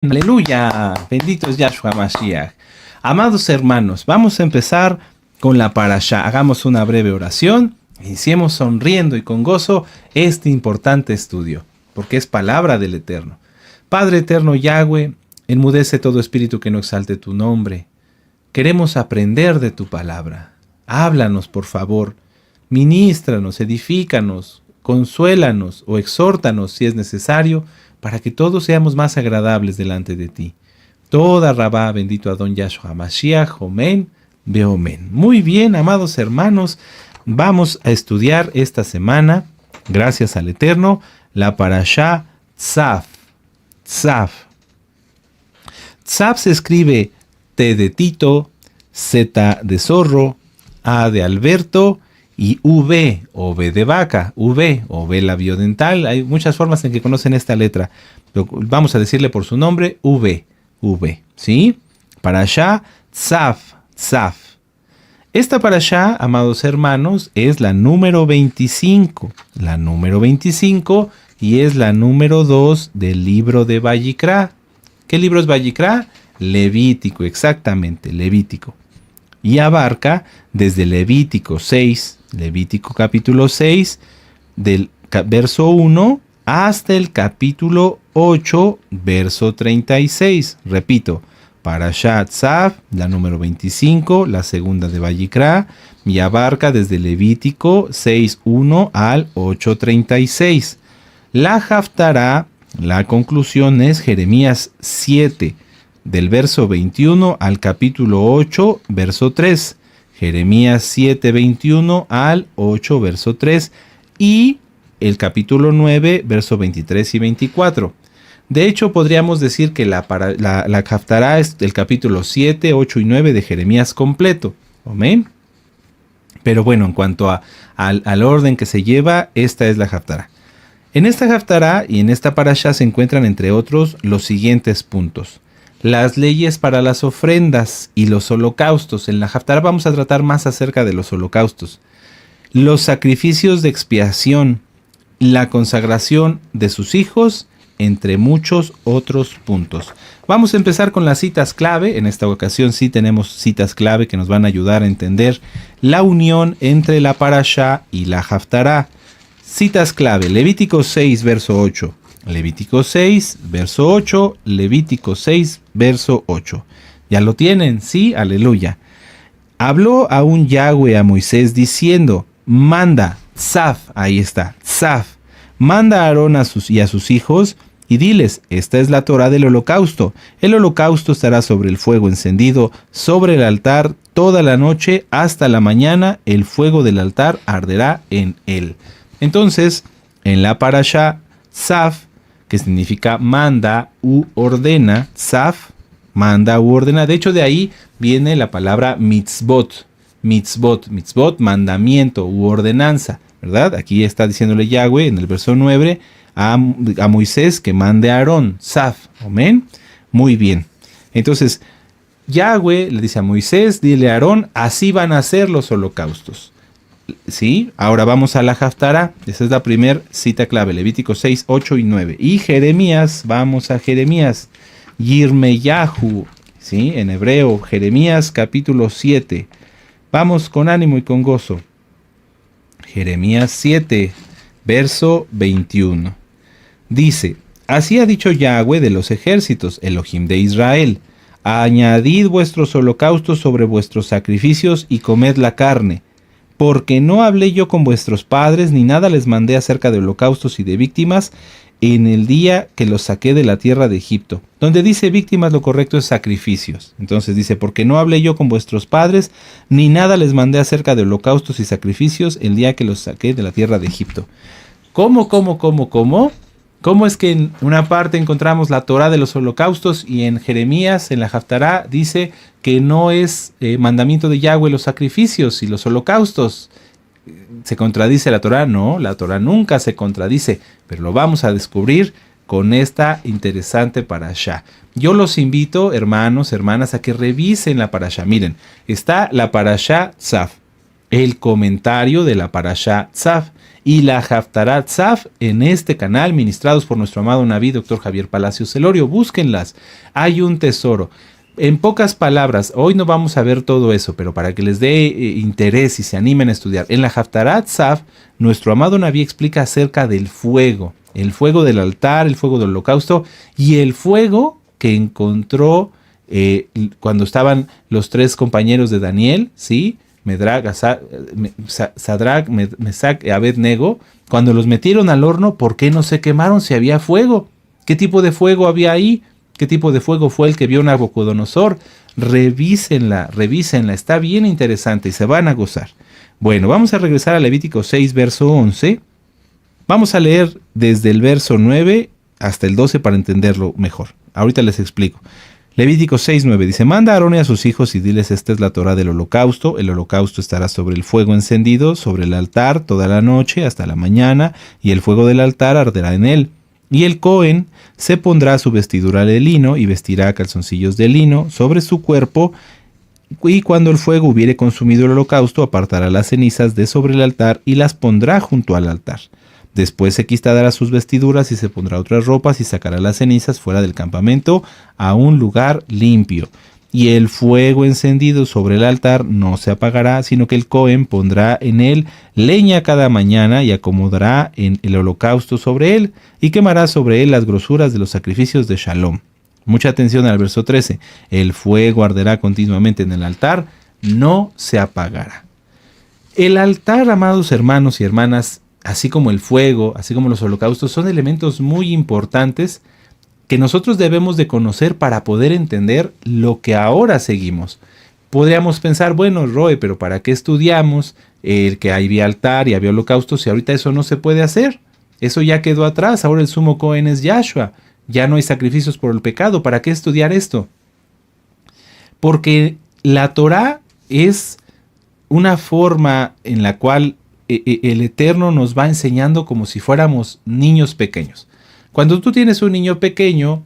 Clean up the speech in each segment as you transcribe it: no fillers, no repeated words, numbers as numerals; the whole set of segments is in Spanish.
Aleluya, bendito es Yahshua Mashiach. Amados hermanos, vamos a empezar con la parashá. Hagamos una breve oración. Iniciemos sonriendo y con gozo este importante estudio, porque es palabra del Eterno. Padre eterno Yahweh, enmudece todo espíritu que no exalte tu nombre. Queremos aprender de tu palabra. Háblanos, por favor. Ministranos, edifícanos, consuélanos o exhórtanos si es necesario, para que todos seamos más agradables delante de ti. Toda Rabá, bendito Adón Yahshua Mashiach, Omen, Beomen. Muy bien, amados hermanos, vamos a estudiar esta semana, gracias al Eterno, la parashá Tzaf. Tzaf. Tzaf se escribe T de Tito, Z de zorro, A de Alberto, y V, o V de vaca, V, o V labiodental. Hay muchas formas en que conocen esta letra. Pero vamos a decirle por su nombre, V, ¿sí? Parashá Tzaf, Tzaf. Esta parashá, amados hermanos, es la número 25. La número 25 y es la número 2 del libro de Vayikra. ¿Qué libro es Vayikra? Levítico, exactamente, Levítico. Y abarca desde Levítico 6, Levítico capítulo 6, del verso 1 hasta el capítulo 8, verso 36. Repito, Parashat Tzaf, la número 25, la segunda de Vayikra, y abarca desde Levítico 6:1 al 8:36. La Haftará, la conclusión es Jeremías 7, del verso 21 al capítulo 8, verso 3. Jeremías 7, 21 al 8, verso 3. Y el capítulo 9, verso 23 y 24. De hecho, podríamos decir que la Haftará es el capítulo 7, 8 y 9 de Jeremías completo. ¿Amén? Pero bueno, en cuanto al orden que se lleva, esta es la Haftará. En esta Haftará y en esta parashá se encuentran, entre otros, los siguientes puntos. Las leyes para las ofrendas y los holocaustos. En la Haftará vamos a tratar más acerca de los holocaustos. Los sacrificios de expiación, la consagración de sus hijos, entre muchos otros puntos. Vamos a empezar con las citas clave. En esta ocasión sí tenemos citas clave que nos van a ayudar a entender la unión entre la parashá y la Haftará. Citas clave: Levítico 6, verso 8. Levítico 6, verso 8, Levítico 6, verso 8. ¿Ya lo tienen? Sí, aleluya. Habló aún Yahweh a Moisés diciendo, manda, Tzaf, ahí está, Tzaf, manda a Aarón y a sus hijos y diles, esta es la Torá del holocausto. El holocausto estará sobre el fuego encendido, sobre el altar toda la noche hasta la mañana, el fuego del altar arderá en él. Entonces, en la parashá Tzaf, que significa manda u ordena, Tzaf, manda u ordena. De hecho, de ahí viene la palabra mitzvot, mandamiento u ordenanza, ¿verdad? Aquí está diciéndole Yahweh en el verso 9 a Moisés que mande a Aarón, Tzaf, amén. Muy bien. Entonces, Yahweh le dice a Moisés, dile a Aarón, así van a ser los holocaustos. ¿Sí? Ahora vamos a la Haftará. Esa es la primera cita clave, Levítico 6, 8 y 9. Y Jeremías, vamos a Jeremías. Yirmeyahu, ¿sí? En hebreo, Jeremías capítulo 7. Vamos con ánimo y con gozo. Jeremías 7, verso 21. Dice, así ha dicho Yahweh de los ejércitos, Elohim de Israel. Añadid vuestros holocaustos sobre vuestros sacrificios y comed la carne. Porque no hablé yo con vuestros padres, ni nada les mandé acerca de holocaustos y de víctimas, en el día que los saqué de la tierra de Egipto. Donde dice víctimas, lo correcto es sacrificios. Entonces dice, porque no hablé yo con vuestros padres, ni nada les mandé acerca de holocaustos y sacrificios, el día que los saqué de la tierra de Egipto. ¿Cómo? ¿Cómo es que en una parte encontramos la Torá de los holocaustos y en Jeremías, en la Haftará, dice que no es mandamiento de Yahweh los sacrificios y los holocaustos? ¿Se contradice la Torá? No, la Torá nunca se contradice, pero lo vamos a descubrir con esta interesante parashá. Yo los invito, hermanos, hermanas, a que revisen la parashá. Miren, está la parashá Tzaf, el comentario de la parashá Tzaf. y la Haftarat Saf en este canal, ministrados por nuestro amado Naví, Dr. Javier Palacios Celorio. Búsquenlas, hay un tesoro. En pocas palabras, hoy no vamos a ver todo eso, pero para que les dé interés y se animen a estudiar. En la Haftarat Saf, nuestro amado Naví explica acerca del fuego. El fuego del altar, el fuego del holocausto y el fuego que encontró cuando estaban los tres compañeros de Daniel, ¿sí? Sadrach, Mesach y Abednego, cuando los metieron al horno, ¿por qué no se quemaron si había fuego? ¿Qué tipo de fuego había ahí? ¿Qué tipo de fuego fue el que vio Nabucodonosor? Revísenla, está bien interesante y se van a gozar. Bueno, vamos a regresar a Levítico 6, verso 11. Vamos a leer desde el verso 9 hasta el 12 para entenderlo mejor. Ahorita les explico. Levítico 6:9 dice: manda a Aarón y a sus hijos y diles, esta es la Torá del holocausto. El holocausto estará sobre el fuego encendido, sobre el altar toda la noche hasta la mañana, y el fuego del altar arderá en él. Y el Cohen se pondrá su vestidura de lino y vestirá calzoncillos de lino sobre su cuerpo, y cuando el fuego hubiere consumido el holocausto, apartará las cenizas de sobre el altar y las pondrá junto al altar. Después se quitará sus vestiduras y se pondrá otras ropas y sacará las cenizas fuera del campamento a un lugar limpio. Y el fuego encendido sobre el altar no se apagará, sino que el Cohen pondrá en él leña cada mañana y acomodará en el holocausto sobre él y quemará sobre él las grosuras de los sacrificios de Shalom. Mucha atención al verso 13. El fuego arderá continuamente en el altar, no se apagará. El altar, amados hermanos y hermanas, así como el fuego, así como los holocaustos, son elementos muy importantes que nosotros debemos de conocer para poder entender lo que ahora seguimos. Podríamos pensar, bueno, Roe, pero ¿para qué estudiamos que había altar y había holocaustos si ahorita eso no se puede hacer? Eso ya quedó atrás, ahora el sumo Cohen es Yahshua, ya no hay sacrificios por el pecado, ¿para qué estudiar esto? Porque la Torá es una forma en la cual el Eterno nos va enseñando como si fuéramos niños pequeños. Cuando tú tienes un niño pequeño,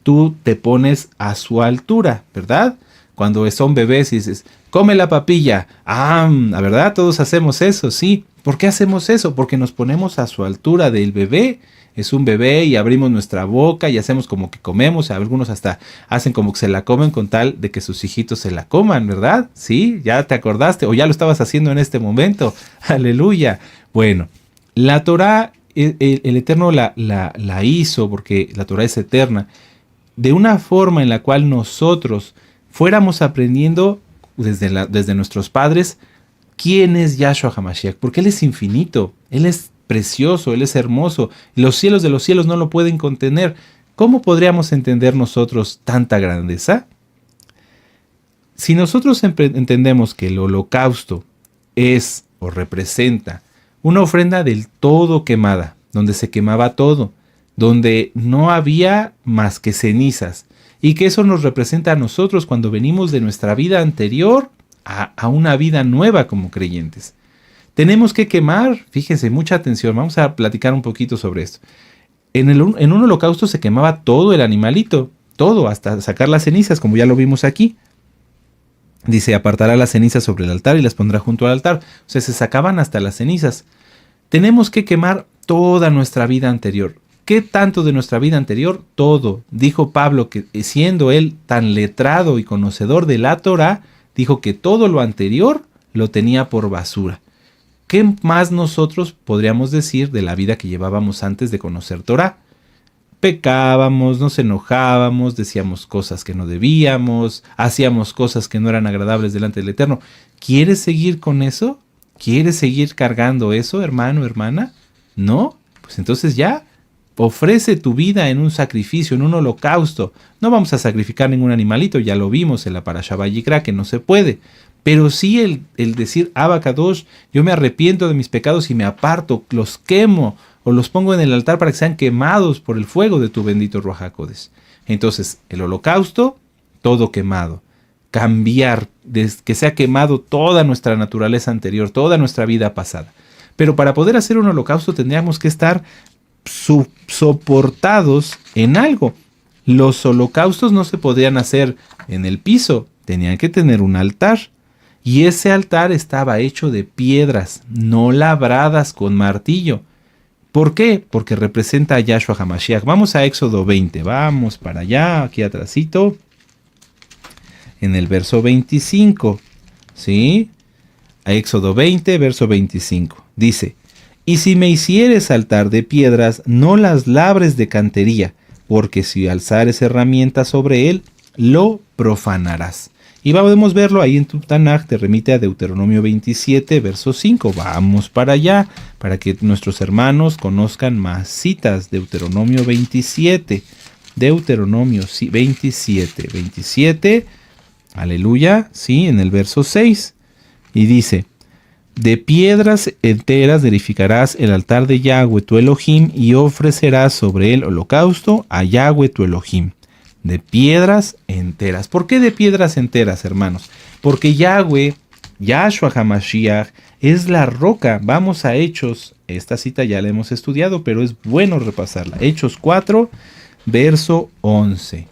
tú te pones a su altura, ¿verdad? Cuando son bebés y dices, come la papilla. La verdad, todos hacemos eso, sí. ¿Por qué hacemos eso? Porque nos ponemos a su altura del bebé. Es un bebé y abrimos nuestra boca y hacemos como que comemos. Algunos hasta hacen como que se la comen con tal de que sus hijitos se la coman, ¿verdad? Sí, ya te acordaste o ya lo estabas haciendo en este momento. Aleluya. Bueno, la Torá, el Eterno la hizo, porque la Torá es eterna, de una forma en la cual nosotros fuéramos aprendiendo desde nuestros padres quién es Yahshua HaMashiach, porque Él es infinito, Él es precioso, Él es hermoso, los cielos de los cielos no lo pueden contener. ¿Cómo podríamos entender nosotros tanta grandeza? Si nosotros entendemos que el holocausto es o representa una ofrenda del todo quemada, donde se quemaba todo, donde no había más que cenizas, y que eso nos representa a nosotros cuando venimos de nuestra vida anterior a una vida nueva como creyentes. Tenemos que quemar, fíjense, mucha atención, vamos a platicar un poquito sobre esto. En un holocausto se quemaba todo el animalito, todo, hasta sacar las cenizas, como ya lo vimos aquí. Dice, apartará las cenizas sobre el altar y las pondrá junto al altar. O sea, se sacaban hasta las cenizas. Tenemos que quemar toda nuestra vida anterior. ¿Qué tanto de nuestra vida anterior? Todo. Dijo Pablo que siendo él tan letrado y conocedor de la Torá, dijo que todo lo anterior lo tenía por basura. ¿Qué más nosotros podríamos decir de la vida que llevábamos antes de conocer Torá? Pecábamos, nos enojábamos, decíamos cosas que no debíamos, hacíamos cosas que no eran agradables delante del Eterno. ¿Quieres seguir con eso? ¿Quieres seguir cargando eso, hermano, hermana? ¿No? Pues entonces ya ofrece tu vida en un sacrificio, en un holocausto. No vamos a sacrificar ningún animalito, ya lo vimos en la Parashá Vayikra, que no se puede. Pero sí el decir, Abba Kadosh, yo me arrepiento de mis pecados y me aparto, los quemo o los pongo en el altar para que sean quemados por el fuego de tu bendito Ruach HaKodesh. Entonces, el holocausto, todo quemado. Cambiar, que sea quemado toda nuestra naturaleza anterior, toda nuestra vida pasada. Pero para poder hacer un holocausto tendríamos que estar soportados en algo. Los holocaustos no se podían hacer en el piso, tenían que tener un altar. Y ese altar estaba hecho de piedras, no labradas con martillo. ¿Por qué? Porque representa a Yahshua HaMashiach. Vamos a Éxodo 20, vamos para allá, aquí atrásito, en el verso 25, ¿sí? A Éxodo 20, verso 25, dice: y si me hicieres altar de piedras, no las labres de cantería, porque si alzares herramienta sobre él, lo profanarás. Y podemos verlo ahí en tu Tanaj, te remite a Deuteronomio 27, verso 5. Vamos para allá, para que nuestros hermanos conozcan más citas. Deuteronomio 27, Deuteronomio 27, aleluya, sí, en el verso 6. Y dice: de piedras enteras edificarás el altar de Yahweh tu Elohim, y ofrecerás sobre él holocausto a Yahweh tu Elohim. De piedras enteras. ¿Por qué de piedras enteras, hermanos? Porque Yahweh, Yahshua HaMashiach, es la roca. Vamos a Hechos. Esta cita ya la hemos estudiado, pero es bueno repasarla. Hechos 4, verso 11.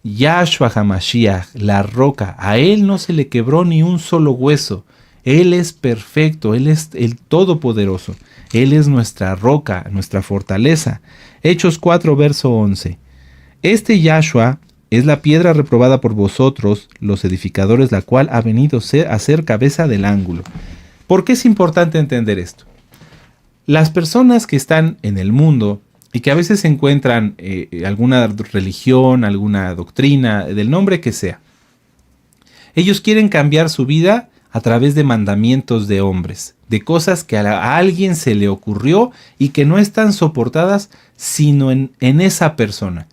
Yahshua HaMashiach, la roca. A él no se le quebró ni un solo hueso. Él es perfecto. Él es el Todopoderoso. Él es nuestra roca, nuestra fortaleza. Hechos 4, verso 11. Este Yahshua es la piedra reprobada por vosotros, los edificadores, la cual ha venido a ser cabeza del ángulo. ¿Por qué es importante entender esto? Las personas que están en el mundo y que a veces encuentran alguna religión, alguna doctrina, del nombre que sea, ellos quieren cambiar su vida a través de mandamientos de hombres, de cosas que a alguien se le ocurrió y que no están soportadas sino en esa persona.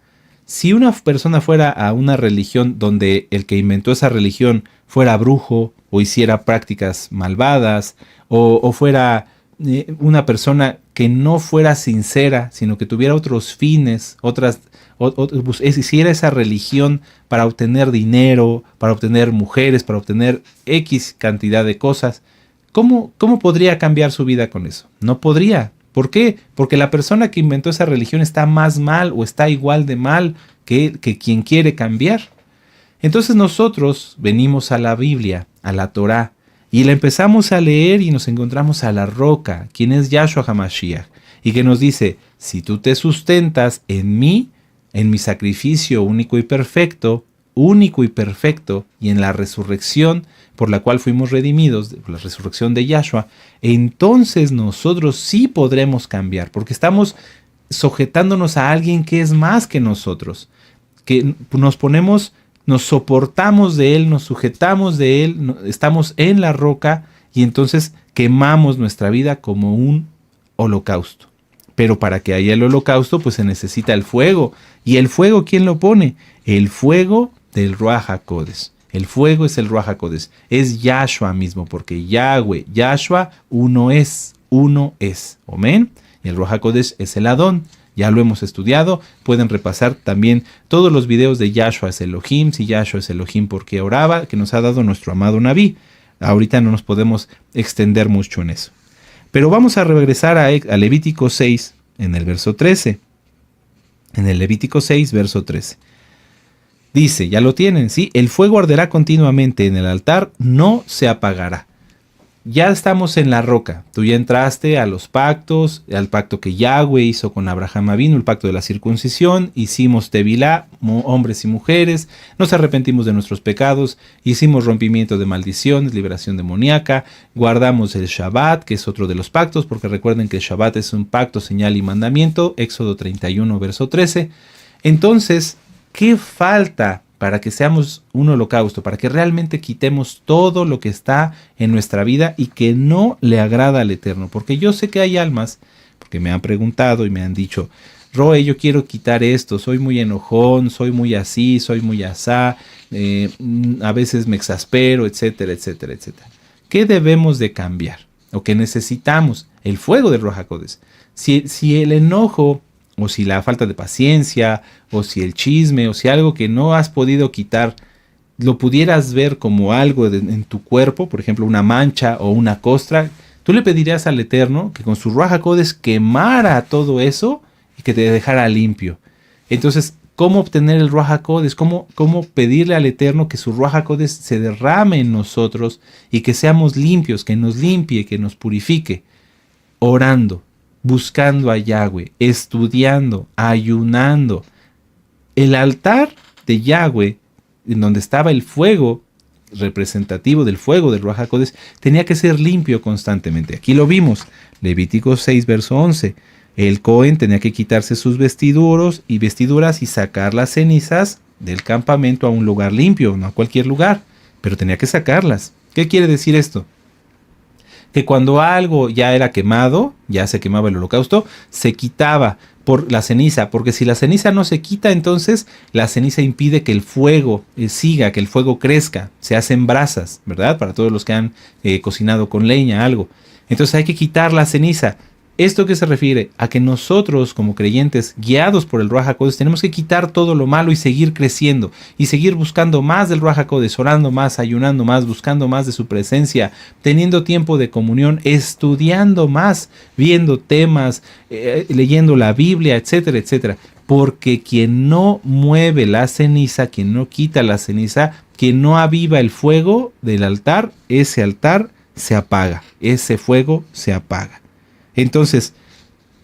Si una persona fuera a una religión donde el que inventó esa religión fuera brujo o hiciera prácticas malvadas o fuera una persona que no fuera sincera, sino que tuviera otros fines, hiciera esa religión para obtener dinero, para obtener mujeres, para obtener X cantidad de cosas, ¿cómo podría cambiar su vida con eso? No podría. ¿Por qué? Porque la persona que inventó esa religión está más mal o está igual de mal que quien quiere cambiar. Entonces nosotros venimos a la Biblia, a la Torá, y la empezamos a leer y nos encontramos a la roca, quien es Yahshua HaMashiach, y que nos dice: si tú te sustentas en mí, en mi sacrificio único y perfecto, y en la resurrección por la cual fuimos redimidos, por la resurrección de Yahshua, entonces nosotros sí podremos cambiar, porque estamos sujetándonos a alguien que es más que nosotros, que nos soportamos de él, nos sujetamos de él, estamos en la roca y entonces quemamos nuestra vida como un holocausto. Pero para que haya el holocausto, pues se necesita el fuego. ¿Y el fuego quién lo pone? El fuego del Ruach HaKodesh. El fuego es el Ruach HaKodesh. Es Yahshua mismo, porque Yahweh, Yahshua, uno es. Amén. Y el Ruach HaKodesh es el Adón. Ya lo hemos estudiado. Pueden repasar también todos los videos de Yahshua es Elohim, si Yahshua es Elohim, por qué oraba, que nos ha dado nuestro amado Naví. Ahorita no nos podemos extender mucho en eso. Pero vamos a regresar a Levítico 6, en el verso 13. En el Levítico 6, verso 13. Dice, ya lo tienen, ¿sí? El fuego arderá continuamente en el altar, no se apagará. Ya estamos en la roca. Tú ya entraste a los pactos, al pacto que Yahweh hizo con Abraham Avinu, el pacto de la circuncisión. Hicimos tevilá, hombres y mujeres. Nos arrepentimos de nuestros pecados. Hicimos rompimiento de maldiciones, liberación demoníaca. Guardamos el Shabbat, que es otro de los pactos, porque recuerden que el Shabbat es un pacto, señal y mandamiento. Éxodo 31, verso 13. Entonces, ¿qué falta para que seamos un holocausto, para que realmente quitemos todo lo que está en nuestra vida y que no le agrada al Eterno? Porque yo sé que hay almas, porque me han preguntado y me han dicho, Roe, yo quiero quitar esto, soy muy enojón, soy muy así, soy muy asá, a veces me exaspero, etcétera, etcétera, etcétera. ¿Qué debemos de cambiar? ¿O qué necesitamos? El fuego del Ruach HaKodesh. Si el enojo, o si la falta de paciencia, o si el chisme, o si algo que no has podido quitar, lo pudieras ver como algo en tu cuerpo, por ejemplo, una mancha o una costra, tú le pedirías al Eterno que con su Ruach HaKodesh quemara todo eso y que te dejara limpio. Entonces, cómo obtener el Ruach HaKodesh, cómo pedirle al Eterno que su Ruach HaKodesh se derrame en nosotros y que seamos limpios, que nos limpie, que nos purifique. Orando, buscando a Yahweh, estudiando, ayunando. El altar de Yahweh, en donde estaba el fuego representativo del fuego del Ruach HaKodesh, tenía que ser limpio constantemente. Aquí lo vimos, Levítico 6, verso 11. El Cohen tenía que quitarse sus vestiduras y sacar las cenizas del campamento a un lugar limpio, no a cualquier lugar, pero tenía que sacarlas. ¿Qué quiere decir esto? Que cuando algo ya era quemado, ya se quemaba el holocausto, se quitaba por la ceniza, porque si la ceniza no se quita, entonces la ceniza impide que el fuego siga, que el fuego crezca, se hacen brasas, ¿verdad? Para todos los que han cocinado con leña, algo. Entonces hay que quitar la ceniza. ¿Esto qué se refiere? A que nosotros como creyentes, guiados por el Ruach HaKodesh, tenemos que quitar todo lo malo y seguir creciendo, y seguir buscando más del Ruach HaKodesh, orando más, ayunando más, buscando más de su presencia, teniendo tiempo de comunión, estudiando más, viendo temas, leyendo la Biblia, etcétera, etcétera. Porque quien no mueve la ceniza, quien no quita la ceniza, quien no aviva el fuego del altar, ese altar se apaga, ese fuego se apaga. Entonces,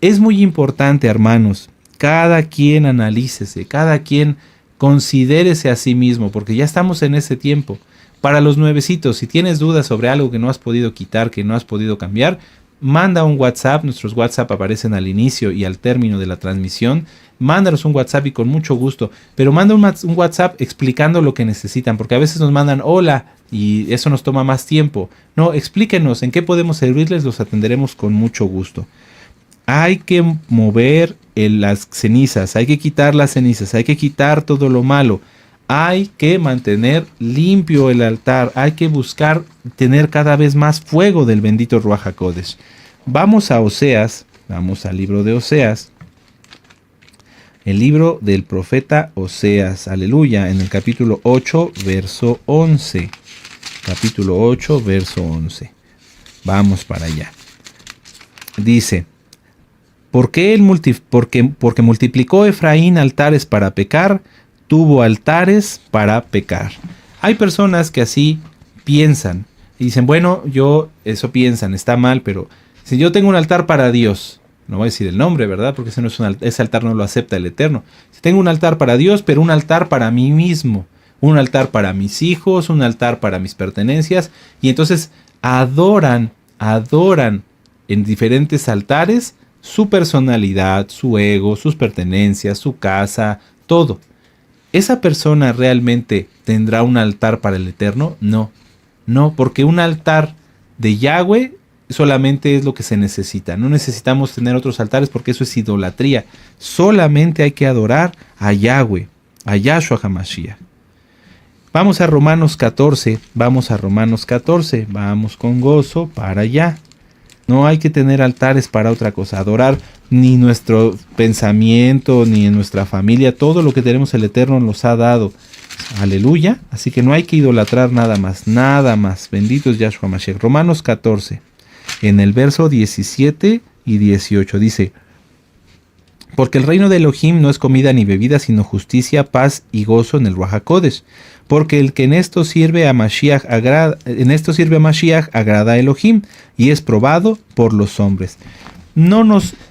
es muy importante, hermanos, cada quien analícese, cada quien considérese a sí mismo, porque ya estamos en ese tiempo. Para los nuevecitos, si tienes dudas sobre algo que no has podido quitar, que no has podido cambiar, manda un WhatsApp. Nuestros WhatsApp aparecen al inicio y al término de la transmisión. Mándanos un WhatsApp y con mucho gusto, pero manda un WhatsApp explicando lo que necesitan, porque a veces nos mandan hola y eso nos toma más tiempo. No, explíquenos en qué podemos servirles, los atenderemos con mucho gusto. Hay que mover las cenizas, hay que quitar las cenizas, hay que quitar todo lo malo, hay que mantener limpio el altar, hay que buscar tener cada vez más fuego del bendito Ruach HaKodesh. Vamos a Oseas, vamos al libro de Oseas. El libro del profeta Oseas, aleluya, en el capítulo 8, verso 11. Capítulo 8, verso 11. Vamos para allá. Dice, porque multiplicó Efraín altares para pecar, tuvo altares para pecar. Hay personas que así piensan y dicen, bueno, eso piensan, está mal, pero si yo tengo un altar para Dios, no voy a decir el nombre, ¿verdad? Porque ese altar no lo acepta el Eterno. Si tengo un altar para Dios, pero un altar para mí mismo, un altar para mis hijos, un altar para mis pertenencias, y entonces adoran en diferentes altares su personalidad, su ego, sus pertenencias, su casa, todo. ¿Esa persona realmente tendrá un altar para el Eterno? No, porque un altar de Yahweh solamente es lo que se necesita. No necesitamos tener otros altares porque eso es idolatría. Solamente hay que adorar a Yahweh, a Yahshua HaMashiach. Vamos a Romanos 14, vamos con gozo para allá. No hay que tener altares para otra cosa, adorar ni nuestro pensamiento, ni en nuestra familia, todo lo que tenemos el Eterno nos ha dado. Aleluya, así que no hay que idolatrar nada más. Bendito es Yahshua Mashiach. Romanos 14, en el verso 17 y 18 dice, porque el reino de Elohim no es comida ni bebida, sino justicia, paz y gozo en el Ruach HaKodesh. Porque el que en esto sirve a Mashiach agrada a Elohim y es probado por los hombres.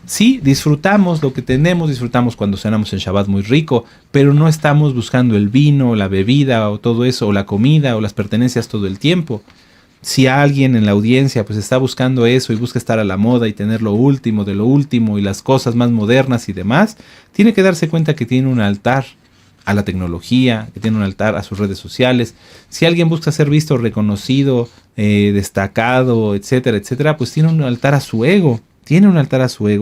Sí, disfrutamos lo que tenemos, disfrutamos cuando cenamos en Shabbat muy rico, pero no estamos buscando el vino, la bebida o todo eso, o la comida o las pertenencias todo el tiempo. Si alguien en la audiencia pues está buscando eso y busca estar a la moda y tener lo último de lo último y las cosas más modernas y demás, tiene que darse cuenta que tiene un altar a la tecnología, que tiene un altar a sus redes sociales. Si alguien busca ser visto, reconocido, destacado, etcétera, etcétera, pues tiene un altar a su ego.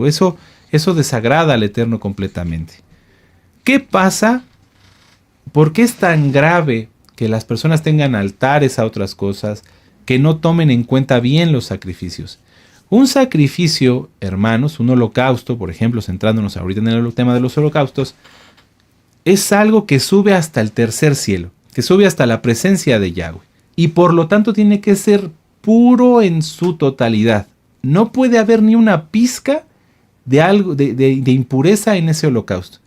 Eso desagrada al Eterno completamente. ¿Qué pasa? ¿Por qué es tan grave que las personas tengan altares a otras cosas, que no tomen en cuenta bien los sacrificios? Un sacrificio, hermanos, un holocausto, por ejemplo, centrándonos ahorita en el tema de los holocaustos, es algo que sube hasta el tercer cielo, que sube hasta la presencia de Yahweh. Y por lo tanto tiene que ser puro en su totalidad. No puede haber ni una pizca de algo de impureza en ese holocausto.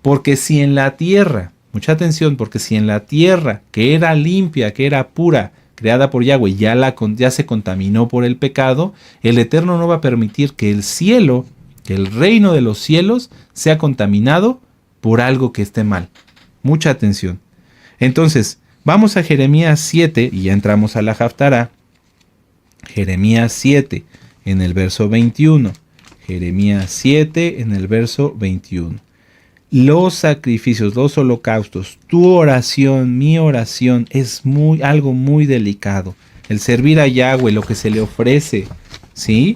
Porque si en la tierra, mucha atención, porque si en la tierra, que era limpia, que era pura, creada por Yahweh, ya se contaminó por el pecado, el Eterno no va a permitir que el cielo, que el reino de los cielos, sea contaminado por algo que esté mal. Mucha atención. Entonces, vamos a Jeremías 7, y ya entramos a la Haftará. Jeremías 7, en el verso 21. Jeremías 7, en el verso 21. Los sacrificios, los holocaustos, tu oración, mi oración, es algo muy delicado. El servir a Yahweh, lo que se le ofrece, ¿sí?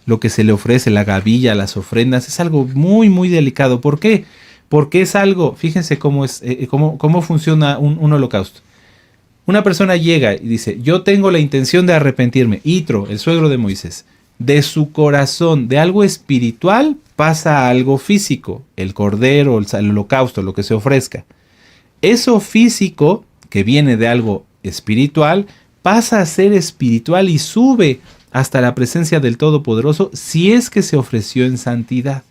Lo que se le ofrece, la gavilla, las ofrendas, es algo muy, muy delicado. ¿Por qué? Porque es algo, fíjense cómo funciona un holocausto. Una persona llega y dice, yo tengo la intención de arrepentirme. Yitro, el suegro de Moisés, de su corazón, de algo espiritual, pasa a algo físico, el cordero, el holocausto, lo que se ofrezca. Eso físico, que viene de algo espiritual, pasa a ser espiritual y sube hasta la presencia del Todopoderoso si es que se ofreció en santidad.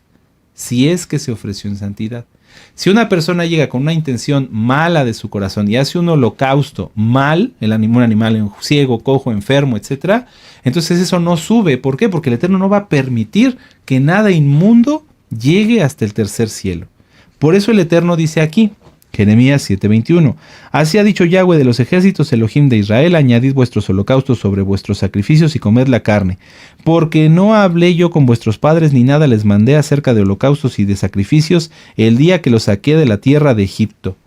Si es que se ofreció en santidad. Si una persona llega con una intención mala de su corazón y hace un holocausto mal, un animal ciego, cojo, enfermo, etc., entonces eso no sube. ¿Por qué? Porque el Eterno no va a permitir que nada inmundo llegue hasta el tercer cielo. Por eso el Eterno dice aquí, Jeremías 7:21, así ha dicho Yahweh de los ejércitos, Elohim de Israel, añadid vuestros holocaustos sobre vuestros sacrificios y comed la carne, porque no hablé yo con vuestros padres ni nada les mandé acerca de holocaustos y de sacrificios el día que los saqué de la tierra de Egipto.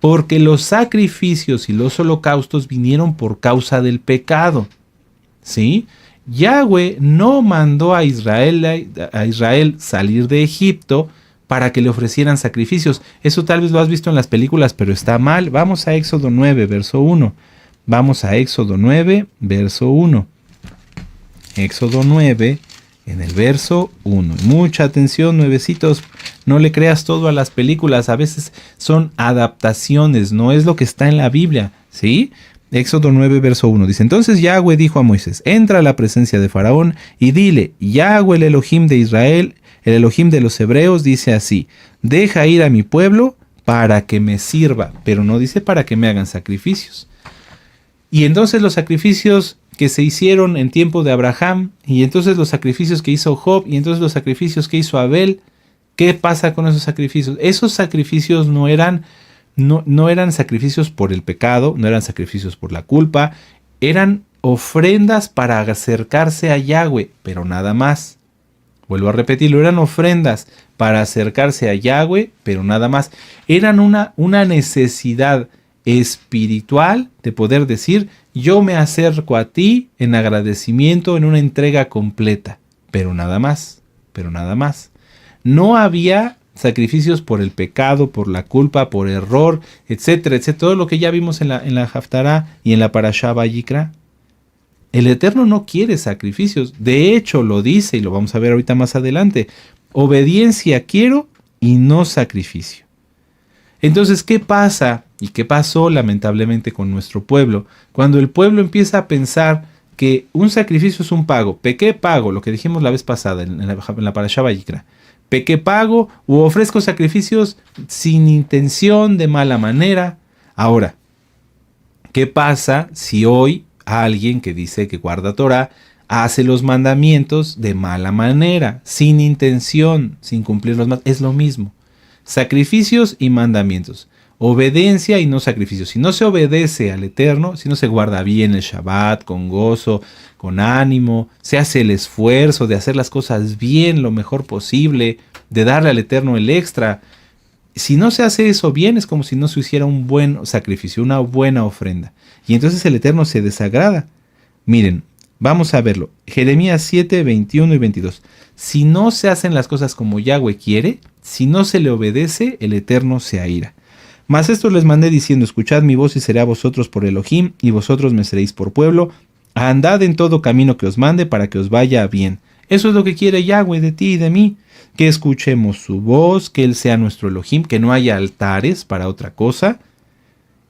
Porque los sacrificios y los holocaustos vinieron por causa del pecado. ¿Sí? Yahweh no mandó a Israel salir de Egipto para que le ofrecieran sacrificios. Eso tal vez lo has visto en las películas, pero está mal. Vamos a Éxodo 9, verso 1. Vamos a Éxodo 9, verso 1. Éxodo 9, en el verso 1. Mucha atención, nuevecitos. No le creas todo a las películas. A veces son adaptaciones, no es lo que está en la Biblia. ¿Sí? Éxodo 9, verso 1. Dice, entonces Yahweh dijo a Moisés, entra a la presencia de Faraón y dile, Yahweh el Elohim de Israel, el Elohim de los hebreos, dice así, deja ir a mi pueblo para que me sirva, pero no dice para que me hagan sacrificios. Y entonces los sacrificios que se hicieron en tiempo de Abraham, y entonces los sacrificios que hizo Job, y entonces los sacrificios que hizo Abel, ¿qué pasa con esos sacrificios? Esos sacrificios no eran sacrificios por el pecado, no eran sacrificios por la culpa, eran ofrendas para acercarse a Yahweh, pero nada más. Vuelvo a repetirlo, eran ofrendas para acercarse a Yahweh, pero nada más. Eran una necesidad espiritual de poder decir, yo me acerco a ti en agradecimiento, en una entrega completa, pero nada más, pero nada más. No había sacrificios por el pecado, por la culpa, por error, etcétera, etcétera. Todo lo que ya vimos en la Haftará y en la Parashá Vayikra. El Eterno no quiere sacrificios. De hecho, lo dice, y lo vamos a ver ahorita más adelante. Obediencia quiero y no sacrificio. Entonces, ¿qué pasa? ¿Y qué pasó lamentablemente con nuestro pueblo? Cuando el pueblo empieza a pensar que un sacrificio es un pago. Pequé, pago, lo que dijimos la vez pasada en la Parashá Vayikra. Pequé, pago, u ofrezco sacrificios sin intención, de mala manera. Ahora, ¿qué pasa si hoy alguien que dice que guarda Torah hace los mandamientos de mala manera, sin intención, sin cumplir los mandamientos? Es lo mismo. Sacrificios y mandamientos. Obediencia y no sacrificios. Si no se obedece al Eterno, si no se guarda bien el Shabbat, con gozo, con ánimo, se hace el esfuerzo de hacer las cosas bien, lo mejor posible, de darle al Eterno el extra. Si no se hace eso bien, es como si no se hiciera un buen sacrificio, una buena ofrenda. Y entonces el Eterno se desagrada. Miren, vamos a verlo. Jeremías 7, 21 y 22. Si no se hacen las cosas como Yahweh quiere, si no se le obedece, el Eterno se aira. Mas esto les mandé diciendo, escuchad mi voz y seré a vosotros por Elohim, y vosotros me seréis por pueblo. Andad en todo camino que os mande para que os vaya bien. Eso es lo que quiere Yahweh de ti y de mí. Que escuchemos su voz, que Él sea nuestro Elohim, que no haya altares para otra cosa,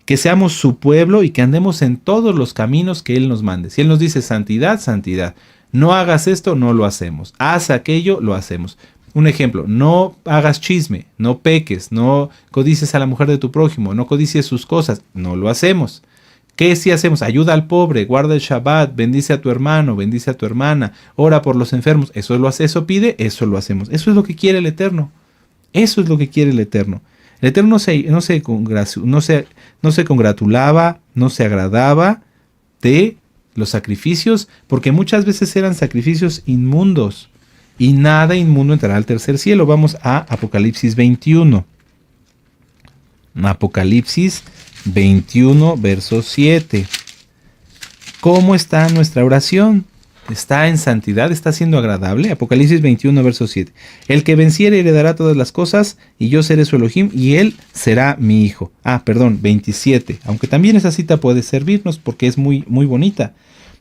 que seamos su pueblo y que andemos en todos los caminos que Él nos mande. Si Él nos dice santidad, santidad. No hagas esto, no lo hacemos. Haz aquello, lo hacemos. Un ejemplo, no hagas chisme, no peques, no codicies a la mujer de tu prójimo, no codicies sus cosas. No lo hacemos. ¿Qué sí hacemos? Ayuda al pobre, guarda el Shabbat, bendice a tu hermano, bendice a tu hermana, ora por los enfermos. Eso pide, eso lo hacemos. Eso es lo que quiere el Eterno. Eso es lo que quiere el Eterno. El Eterno no se congratulaba, no se agradaba de los sacrificios, porque muchas veces eran sacrificios inmundos, y nada inmundo entrará al tercer cielo. Vamos a Apocalipsis 21. Apocalipsis 21, verso 7. ¿Cómo está nuestra oración? ¿Está en santidad? ¿Está siendo agradable? Apocalipsis 21, verso 7. El que venciere heredará todas las cosas, y yo seré su Elohim, y él será mi hijo. 27. Aunque también esa cita puede servirnos porque es muy, muy bonita.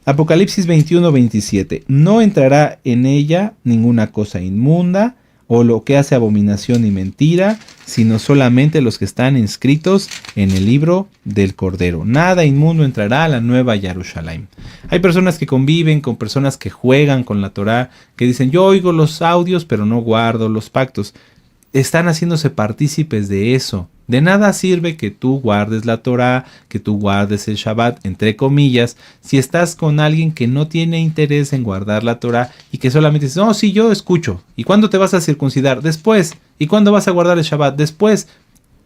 Apocalipsis 21, 27. No entrará en ella ninguna cosa inmunda, o lo que hace abominación y mentira, sino solamente los que están inscritos en el libro del Cordero. Nada inmundo entrará a la nueva Jerusalén. Hay personas que conviven con personas que juegan con la Torá, que dicen, yo oigo los audios, pero no guardo los pactos. Están haciéndose partícipes de eso. De nada sirve que tú guardes la Torá, que tú guardes el Shabbat, entre comillas, si estás con alguien que no tiene interés en guardar la Torá y que solamente dice, no, sí, yo escucho. ¿Y cuándo te vas a circuncidar? Después. ¿Y cuándo vas a guardar el Shabbat? Después.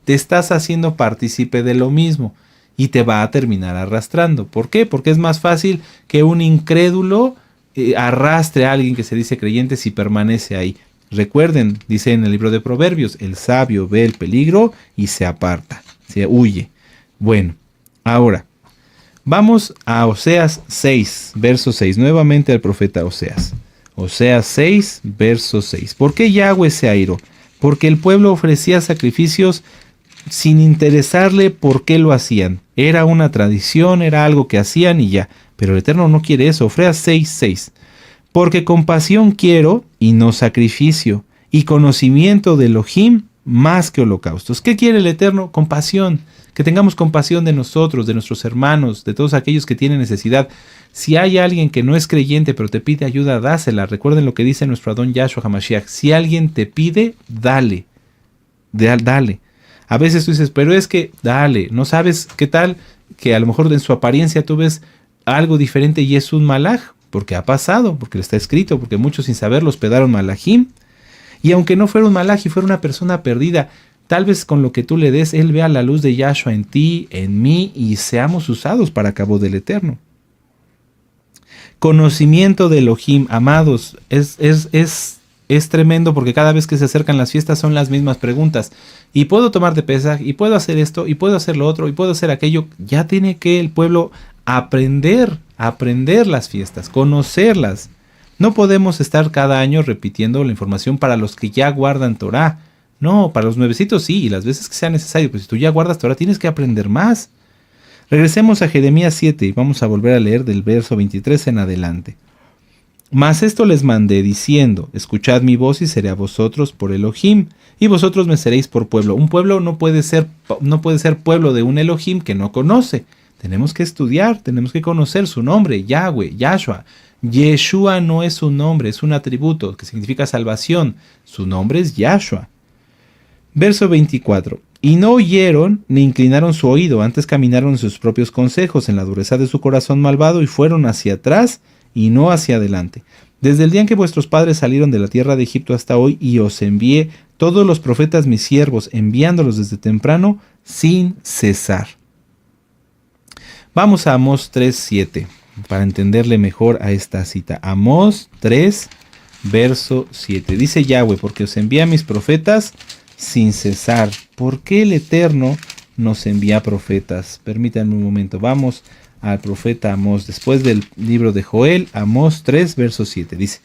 Te estás haciendo partícipe de lo mismo y te va a terminar arrastrando. ¿Por qué? Porque es más fácil que un incrédulo arrastre a alguien que se dice creyente si permanece ahí. Recuerden, dice en el libro de Proverbios, el sabio ve el peligro y se aparta, se huye. Bueno, ahora, vamos a Oseas 6, verso 6, nuevamente al profeta Oseas. Oseas 6, verso 6. ¿Por qué Yahweh se airó? Porque el pueblo ofrecía sacrificios sin interesarle por qué lo hacían. Era una tradición, era algo que hacían y ya. Pero el Eterno no quiere eso. Oseas 6, 6. Porque compasión quiero y no sacrificio, y conocimiento de Elohim más que holocaustos. ¿Qué quiere el Eterno? Compasión. Que tengamos compasión de nosotros, de nuestros hermanos, de todos aquellos que tienen necesidad. Si hay alguien que no es creyente pero te pide ayuda, dásela. Recuerden lo que dice nuestro Adón Yahshua HaMashiach. Si alguien te pide, dale. Dale. A veces tú dices, pero es que dale. No sabes qué tal que a lo mejor en su apariencia tú ves algo diferente y es un malaj. Porque ha pasado, porque está escrito, porque muchos sin saberlo hospedaron malajim. Y aunque no fuera un malaj y fuera una persona perdida, tal vez con lo que tú le des, él vea la luz de Yahshua en ti, en mí, y seamos usados para cabo del Eterno. Conocimiento de Elohim, amados, es tremendo porque cada vez que se acercan las fiestas son las mismas preguntas. Y puedo tomar de Pesaj, y puedo hacer esto, y puedo hacer lo otro, y puedo hacer aquello. Ya tiene que el pueblo aprender las fiestas, conocerlas. No podemos estar cada año repitiendo la información para los que ya guardan Torah. No, para los nuevecitos sí, y las veces que sea necesario. Pues si tú ya guardas Torah, tienes que aprender más. Regresemos a Jeremías 7 y vamos a volver a leer del verso 23 en adelante. Mas esto les mandé diciendo, escuchad mi voz y seré a vosotros por Elohim, y vosotros me seréis por pueblo. Un pueblo no puede ser pueblo de un Elohim que no conoce. Tenemos que estudiar, tenemos que conocer su nombre, Yahweh, Yahshua. Yeshua no es un nombre, es un atributo que significa salvación. Su nombre es Yahshua. Verso 24. Y no oyeron ni inclinaron su oído, antes caminaron en sus propios consejos, en la dureza de su corazón malvado, y fueron hacia atrás y no hacia adelante. Desde el día en que vuestros padres salieron de la tierra de Egipto hasta hoy, y os envié todos los profetas mis siervos, enviándolos desde temprano, sin cesar. Vamos a Amós 3:7 para entenderle mejor a esta cita. Amós 3, verso 7. Dice Yahweh, porque os envía a mis profetas sin cesar. ¿Por qué el Eterno nos envía profetas? Permítanme un momento. Vamos al profeta Amós. Después del libro de Joel, Amós 3, verso 7. Dice,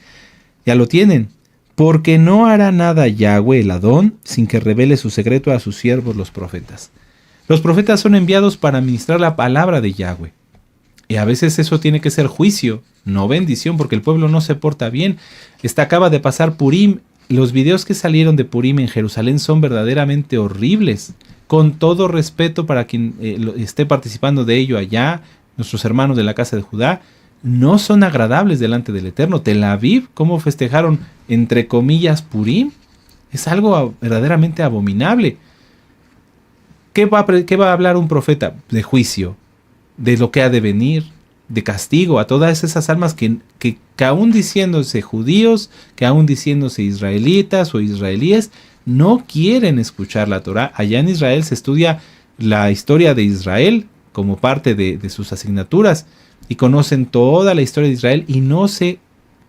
ya lo tienen. Porque no hará nada Yahweh el Adón sin que revele su secreto a sus siervos los profetas. Los profetas son enviados para ministrar la palabra de Yahweh. Y a veces eso tiene que ser juicio, no bendición, porque el pueblo no se porta bien. Acaba de pasar Purim. Los videos que salieron de Purim en Jerusalén son verdaderamente horribles. Con todo respeto para quien esté participando de ello allá, nuestros hermanos de la casa de Judá, no son agradables delante del Eterno. Tel Aviv, cómo festejaron entre comillas Purim, es algo verdaderamente abominable. ¿Qué va a hablar un profeta? De juicio, de lo que ha de venir, de castigo a todas esas almas que aún diciéndose judíos, que aún diciéndose israelitas o israelíes, no quieren escuchar la Torá. Allá en Israel se estudia la historia de Israel como parte de sus asignaturas y conocen toda la historia de Israel y no se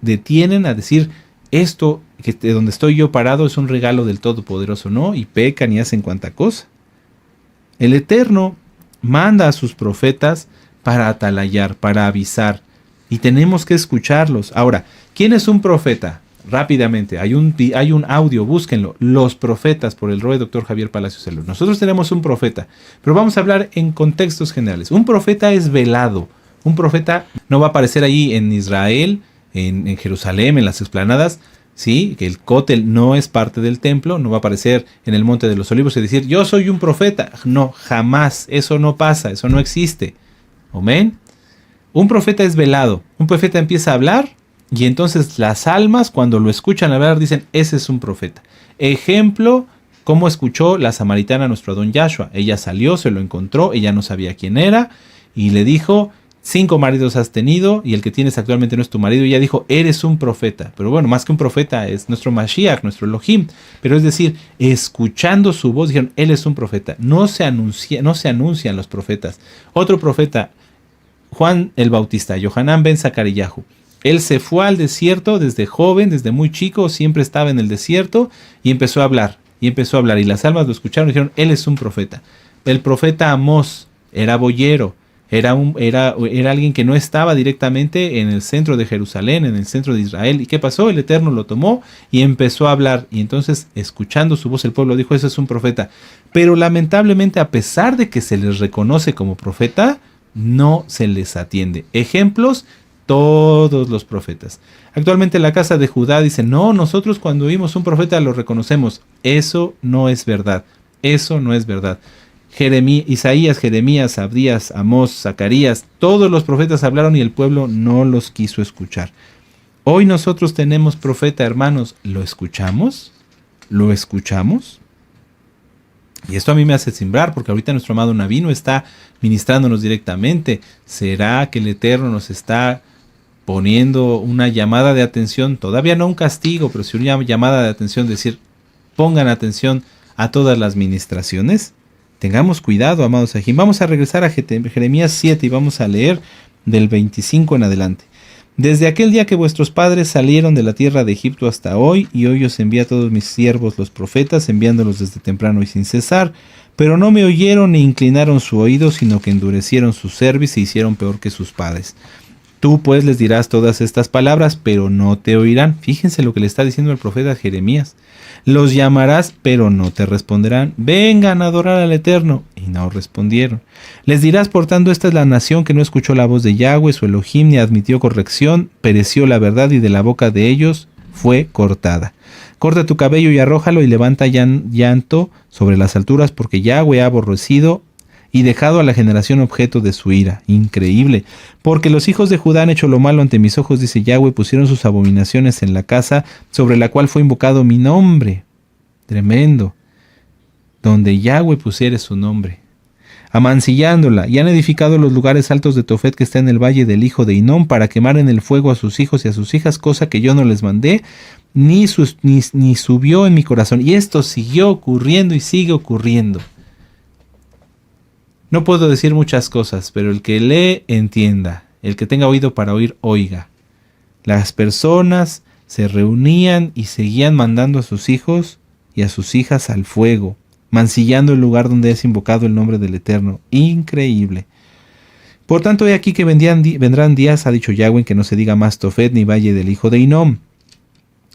detienen a decir esto que de donde estoy yo parado es un regalo del Todopoderoso, no, y pecan y hacen cuanta cosa. El Eterno manda a sus profetas para atalayar, para avisar, y tenemos que escucharlos. Ahora, ¿quién es un profeta? Rápidamente, hay un audio, búsquenlo, Los Profetas, por el Roe Dr. Javier Palacios Celo. Nosotros tenemos un profeta, pero vamos a hablar en contextos generales. Un profeta es velado. Un profeta no va a aparecer ahí en Israel, en Jerusalén, en las explanadas, ¿sí? Que el cótel no es parte del templo, no va a aparecer en el Monte de los Olivos y decir, yo soy un profeta. No, jamás, eso no pasa, eso no existe. Amén. Un profeta es velado, un profeta empieza a hablar y entonces las almas cuando lo escuchan hablar dicen, ese es un profeta. Ejemplo, cómo escuchó la samaritana a nuestro Adón Yahshua. Ella salió, se lo encontró, ella no sabía quién era y le dijo, 5 maridos has tenido y el que tienes actualmente no es tu marido. Y ella dijo, eres un profeta. Pero bueno, más que un profeta es nuestro Mashiach, nuestro Elohim. Pero es decir, escuchando su voz dijeron, él es un profeta. No se anuncian los profetas. Otro profeta, Juan el Bautista, Yohanan ben Zacariyahu. Él se fue al desierto desde joven, desde muy chico, siempre estaba en el desierto y empezó a hablar. Y las almas lo escucharon y dijeron, él es un profeta. El profeta Amós era boyero. Era alguien que no estaba directamente en el centro de Jerusalén, en el centro de Israel. ¿Y qué pasó? El Eterno lo tomó y empezó a hablar. Y entonces, escuchando su voz, el pueblo dijo, ese es un profeta. Pero lamentablemente, a pesar de que se les reconoce como profeta, no se les atiende. Ejemplos, todos los profetas. Actualmente la casa de Judá dice, no, nosotros cuando vimos un profeta lo reconocemos. Eso no es verdad. Eso no es verdad. Isaías, Jeremías, Abdías, Amós, Zacarías, todos los profetas hablaron y el pueblo no los quiso escuchar. Hoy nosotros tenemos profeta, hermanos, ¿lo escuchamos? ¿Lo escuchamos? Y esto a mí me hace simbrar, porque ahorita nuestro amado Navino está ministrándonos directamente. ¿Será que el Eterno nos está poniendo una llamada de atención? Todavía no un castigo, pero sí una llamada de atención, decir, pongan atención a todas las ministraciones. Tengamos cuidado, amados Ajim. Vamos a regresar a Jeremías 7 y vamos a leer del 25 en adelante. Desde aquel día que vuestros padres salieron de la tierra de Egipto hasta hoy, y hoy os envía a todos mis siervos los profetas, enviándolos desde temprano y sin cesar, pero no me oyeron ni inclinaron su oído, sino que endurecieron su cerviz e hicieron peor que sus padres. Tú pues les dirás todas estas palabras, pero no te oirán. Fíjense lo que le está diciendo el profeta Jeremías. Los llamarás, pero no te responderán. Vengan a adorar al Eterno. Y no respondieron. Les dirás, por tanto, esta es la nación que no escuchó la voz de Yahweh, su Elohim, ni admitió corrección. Pereció la verdad y de la boca de ellos fue cortada. Corta tu cabello y arrójalo y levanta llanto sobre las alturas, porque Yahweh ha aborrecido y dejado a la generación objeto de su ira. Increíble. Porque los hijos de Judá han hecho lo malo ante mis ojos, dice Yahweh, pusieron sus abominaciones en la casa sobre la cual fue invocado mi nombre. Tremendo. Donde Yahweh pusiere su nombre. Amancillándola, y han edificado los lugares altos de Tofet que está en el valle del hijo de Hinnom, para quemar en el fuego a sus hijos y a sus hijas, cosa que yo no les mandé, ni subió en mi corazón. Y esto siguió ocurriendo y sigue ocurriendo. No puedo decir muchas cosas, pero el que lee, entienda. El que tenga oído para oír, oiga. Las personas se reunían y seguían mandando a sus hijos y a sus hijas al fuego, mancillando el lugar donde es invocado el nombre del Eterno. Increíble. Por tanto, he aquí que vendrán días, ha dicho Yahweh, en que no se diga más Tofet ni valle del hijo de Hinnom,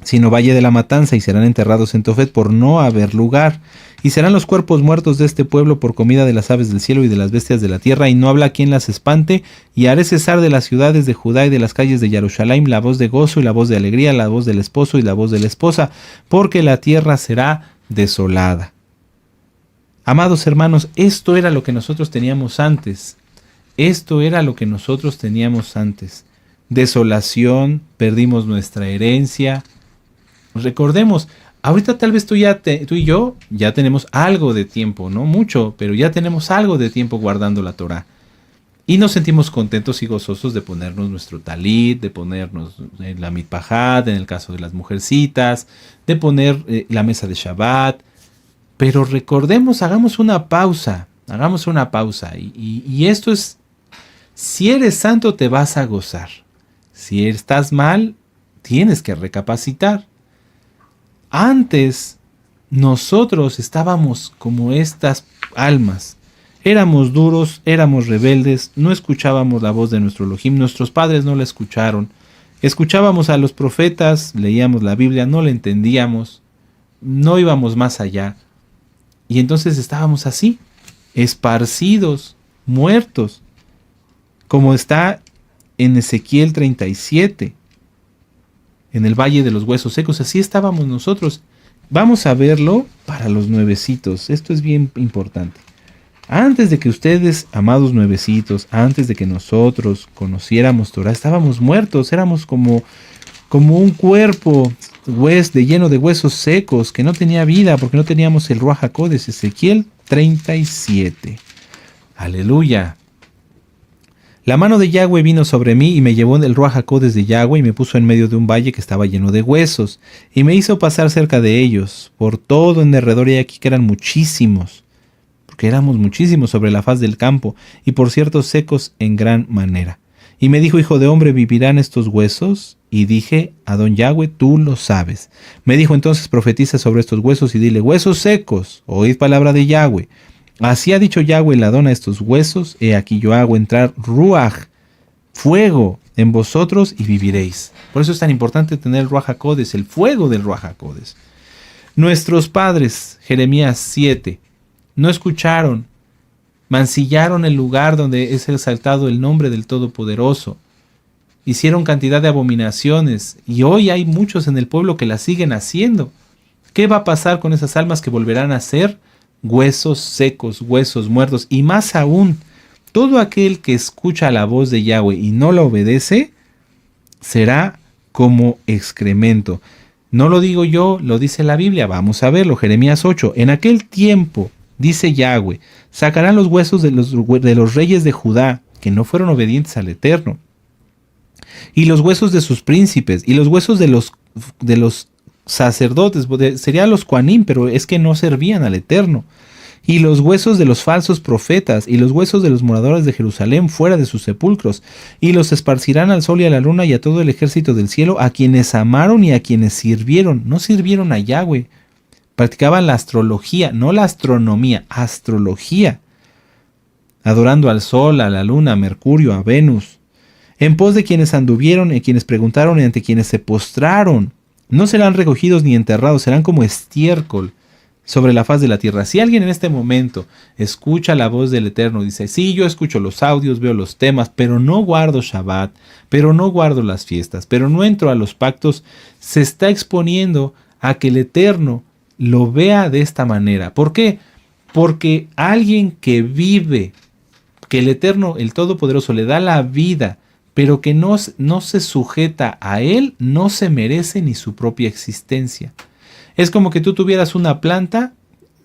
sino valle de la matanza, y serán enterrados en Tofet por no haber lugar. Y serán los cuerpos muertos de este pueblo por comida de las aves del cielo y de las bestias de la tierra, y no habla quien las espante, y haré cesar de las ciudades de Judá y de las calles de Jerusalén la voz de gozo y la voz de alegría, la voz del esposo y la voz de la esposa, porque la tierra será desolada. Amados hermanos, esto era lo que nosotros teníamos antes. Esto era lo que nosotros teníamos antes. desolación, perdimos nuestra herencia. Recordemos, ahorita tal vez tú y yo ya tenemos algo de tiempo, no mucho, pero ya tenemos algo de tiempo guardando la Torá. Y nos sentimos contentos y gozosos de ponernos nuestro talit, de ponernos en la mitpajat, en el caso de las mujercitas, de poner la mesa de Shabbat. Pero recordemos, hagamos una pausa. Y esto es, si eres santo te vas a gozar. Si estás mal, tienes que recapacitar. Antes, nosotros estábamos como estas almas. Éramos duros, éramos rebeldes, no escuchábamos la voz de nuestro Elohim, nuestros padres no la escucharon. Escuchábamos a los profetas, leíamos la Biblia, no la entendíamos, no íbamos más allá. Y entonces estábamos así, esparcidos, muertos, como está en Ezequiel 37, en el Valle de los Huesos Secos. Así estábamos nosotros. Vamos a verlo para los nuevecitos, esto es bien importante. Antes de que ustedes, amados nuevecitos, antes de que nosotros conociéramos Torah, estábamos muertos, éramos como un cuerpo lleno de huesos secos, que no tenía vida, porque no teníamos el Ruach HaKodesh. Ezequiel 37. Aleluya. La mano de Yahweh vino sobre mí y me llevó del Ruach HaKodesh de Yahweh y me puso en medio de un valle que estaba lleno de huesos, y me hizo pasar cerca de ellos, por todo en derredor, y aquí que eran muchísimos, porque éramos muchísimos sobre la faz del campo, y por cierto secos en gran manera. Y me dijo: hijo de hombre, ¿vivirán estos huesos? Y dije: Adón Yahweh, tú lo sabes. Me dijo entonces: profetiza sobre estos huesos y dile: huesos secos, oíd palabra de Yahweh. Así ha dicho Yahweh el Adón a estos huesos: he aquí yo hago entrar Ruach, fuego, en vosotros y viviréis. Por eso es tan importante tener el Ruach HaKodesh, el fuego del Ruach HaKodesh. Nuestros padres, Jeremías 7, no escucharon, mancillaron el lugar donde es exaltado el nombre del Todopoderoso, hicieron cantidad de abominaciones, y hoy hay muchos en el pueblo que las siguen haciendo. ¿Qué va a pasar con esas almas que volverán a ser huesos secos, huesos muertos? Y más aún, todo aquel que escucha la voz de Yahweh y no la obedece, será como excremento. No lo digo yo, lo dice la Biblia. Vamos a verlo, Jeremías 8. En aquel tiempo, dice Yahweh, sacarán los huesos de los reyes de Judá, que no fueron obedientes al Eterno, y los huesos de sus príncipes, y los huesos de los sacerdotes, serían los Kohanim, pero es que no servían al Eterno, y los huesos de los falsos profetas, y los huesos de los moradores de Jerusalén fuera de sus sepulcros, y los esparcirán al sol y a la luna y a todo el ejército del cielo, a quienes amaron y a quienes sirvieron. No sirvieron a Yahweh, practicaban la astrología, no la astronomía, astrología, adorando al sol, a la luna, a Mercurio, a Venus, en pos de quienes anduvieron, en quienes preguntaron y ante quienes se postraron. No serán recogidos ni enterrados, serán como estiércol sobre la faz de la tierra. Si alguien en este momento escucha la voz del Eterno, dice: sí, yo escucho los audios, veo los temas, pero no guardo Shabbat, pero no guardo las fiestas, pero no entro a los pactos, se está exponiendo a que el Eterno lo vea de esta manera. ¿Por qué? Porque alguien que vive, que el Eterno, el Todopoderoso, le da la vida, pero que no se sujeta a él, no se merece ni su propia existencia. Es como que tú tuvieras una planta,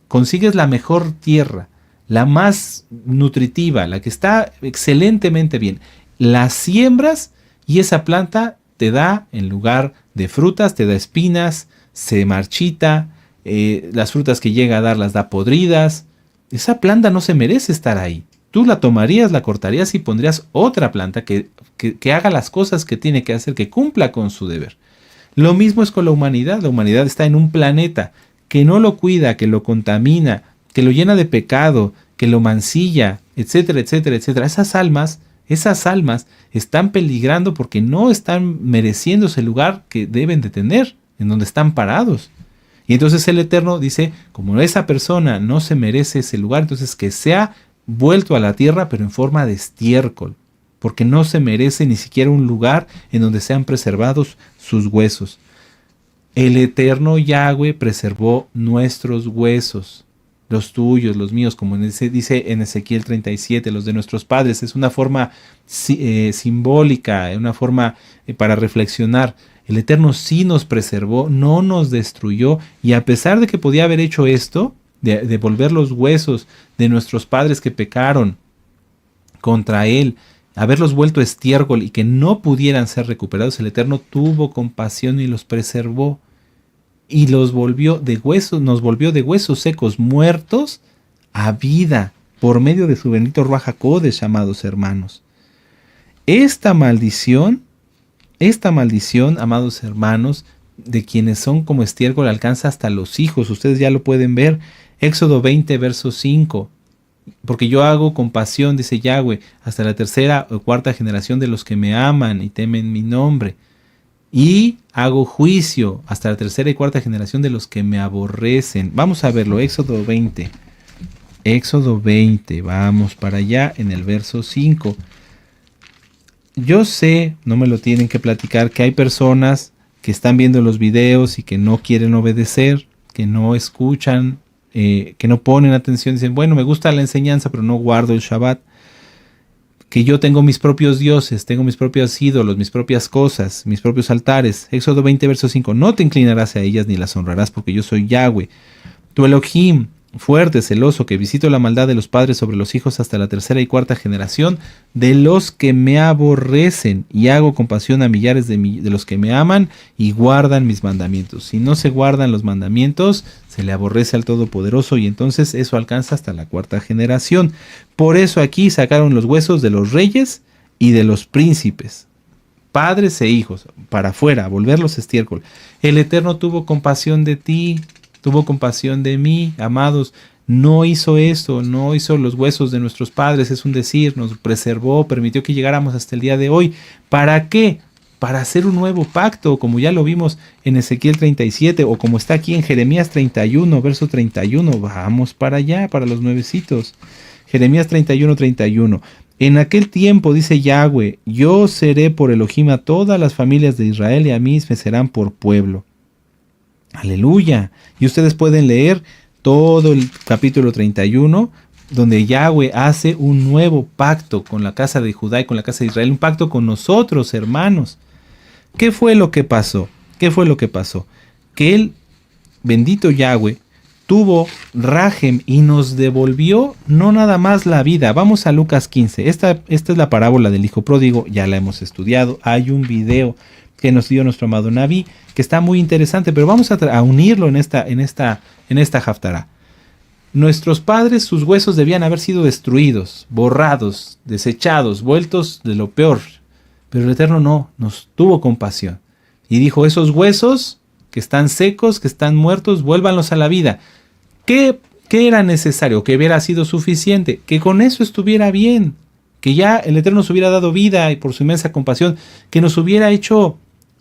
consigues la mejor tierra, la más nutritiva, la que está excelentemente bien, la siembras y esa planta te da, en lugar de frutas, te da espinas, se marchita, las frutas que llega a dar las da podridas. Esa planta no se merece estar ahí. Tú la tomarías, la cortarías y pondrías otra planta que haga las cosas que tiene que hacer, que cumpla con su deber. Lo mismo es con la humanidad. La humanidad está en un planeta que no lo cuida, que lo contamina, que lo llena de pecado, que lo mancilla, etcétera, etcétera, etcétera. Esas almas están peligrando porque no están mereciendo ese lugar que deben de tener, en donde están parados. Y entonces el Eterno dice: como esa persona no se merece ese lugar, entonces que sea vuelto a la tierra, pero en forma de estiércol, porque no se merece ni siquiera un lugar en donde sean preservados sus huesos. El Eterno Yahweh preservó nuestros huesos. los tuyos, los míos, como dice en Ezequiel 37, los de nuestros padres. Es una forma simbólica, una forma para reflexionar. El Eterno sí nos preservó, no nos destruyó, y a pesar de que podía haber hecho esto, de devolver los huesos de nuestros padres que pecaron contra Él, haberlos vuelto estiércol y que no pudieran ser recuperados, el Eterno tuvo compasión y los preservó. Y nos volvió de huesos secos muertos a vida por medio de su bendito Ruach HaKodesh, amados hermanos. Esta maldición, amados hermanos, de quienes son como estiércol alcanza hasta los hijos. Ustedes ya lo pueden ver. Éxodo 20, verso 5. Porque yo hago compasión, dice Yahweh, hasta la tercera o cuarta generación de los que me aman y temen mi nombre. Y hago juicio hasta la tercera y cuarta generación de los que me aborrecen. Vamos a verlo, Éxodo 20. Éxodo 20, vamos para allá en el verso 5. Yo sé, no me lo tienen que platicar, que hay personas que están viendo los videos y que no quieren obedecer, que no escuchan, que no ponen atención, dicen, bueno, me gusta la enseñanza, pero no guardo el Shabbat. Que yo tengo mis propios dioses, tengo mis propios ídolos, mis propias cosas, mis propios altares. Éxodo 20, verso 5. No te inclinarás a ellas ni las honrarás, porque yo soy Yahweh, tu Elohim, fuerte, celoso, que visito la maldad de los padres sobre los hijos hasta la tercera y cuarta generación de los que me aborrecen, y hago compasión a millares de los que me aman y guardan mis mandamientos. Si no se guardan los mandamientos, se le aborrece al Todopoderoso, y entonces eso alcanza hasta la cuarta generación. Por eso aquí sacaron los huesos de los reyes y de los príncipes, padres e hijos, para afuera, a volverlos estiércol. El Eterno tuvo compasión de ti, tuvo compasión de mí, amados. No hizo esto, no hizo los huesos de nuestros padres, es un decir, nos preservó, permitió que llegáramos hasta el día de hoy. ¿Para qué? Para hacer un nuevo pacto, como ya lo vimos en Ezequiel 37, o como está aquí en Jeremías 31, verso 31. Vamos para allá, para los nuevecitos. Jeremías 31, 31. En aquel tiempo, dice Yahweh, yo seré por Elohim a todas las familias de Israel, y a mí me serán por pueblo. Aleluya. Y ustedes pueden leer todo el capítulo 31, donde Yahweh hace un nuevo pacto con la casa de Judá y con la casa de Israel, un pacto con nosotros, hermanos. ¿Qué fue lo que pasó? Que el bendito Yahweh tuvo rajem y nos devolvió no nada más la vida. Vamos a Lucas 15. Esta es la parábola del hijo pródigo, ya la hemos estudiado. Hay un video que nos dio nuestro amado Naví, que está muy interesante, pero vamos a unirlo en esta Haftará. Nuestros padres, sus huesos debían haber sido destruidos, borrados, desechados, vueltos de lo peor, pero el Eterno no, nos tuvo compasión y dijo, esos huesos que están secos, que están muertos, vuélvanlos a la vida. ¿Qué era necesario? ¿Que hubiera sido suficiente? Que con eso estuviera bien, que ya el Eterno nos hubiera dado vida y por su inmensa compasión, que nos hubiera hecho,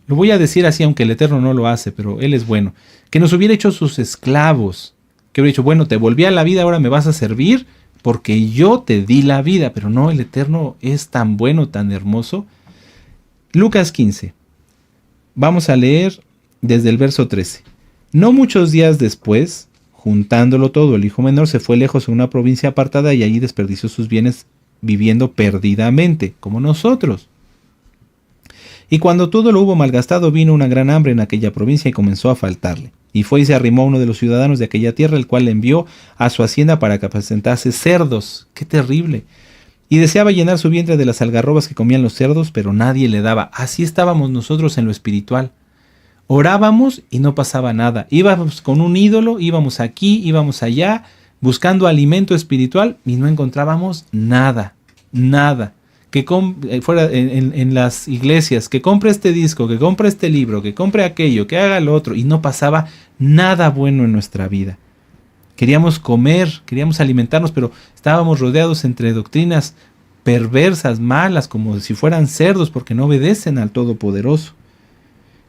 lo voy a decir así, aunque el Eterno no lo hace, pero Él es bueno, que nos hubiera hecho sus esclavos, que hubiera dicho, bueno, te volví a la vida, ahora me vas a servir porque yo te di la vida. Pero no, el Eterno es tan bueno, tan hermoso. Lucas 15, vamos a leer desde el verso 13. No muchos días después, juntándolo todo, el hijo menor se fue lejos a una provincia apartada y allí desperdició sus bienes viviendo perdidamente, como nosotros. Y cuando todo lo hubo malgastado, vino una gran hambre en aquella provincia y comenzó a faltarle. Y fue y se arrimó a uno de los ciudadanos de aquella tierra, el cual le envió a su hacienda para que apacentase cerdos. ¡Qué terrible! Y deseaba llenar su vientre de las algarrobas que comían los cerdos, pero nadie le daba. Así estábamos nosotros en lo espiritual. Orábamos y no pasaba nada. Íbamos con un ídolo, íbamos aquí, íbamos allá, buscando alimento espiritual y no encontrábamos nada, nada. Que fuera en las iglesias, que compre este disco, que compre este libro, que compre aquello, que haga lo otro, y no pasaba nada bueno en nuestra vida. Queríamos comer, queríamos alimentarnos, pero estábamos rodeados entre doctrinas perversas, malas, como si fueran cerdos, porque no obedecen al Todopoderoso.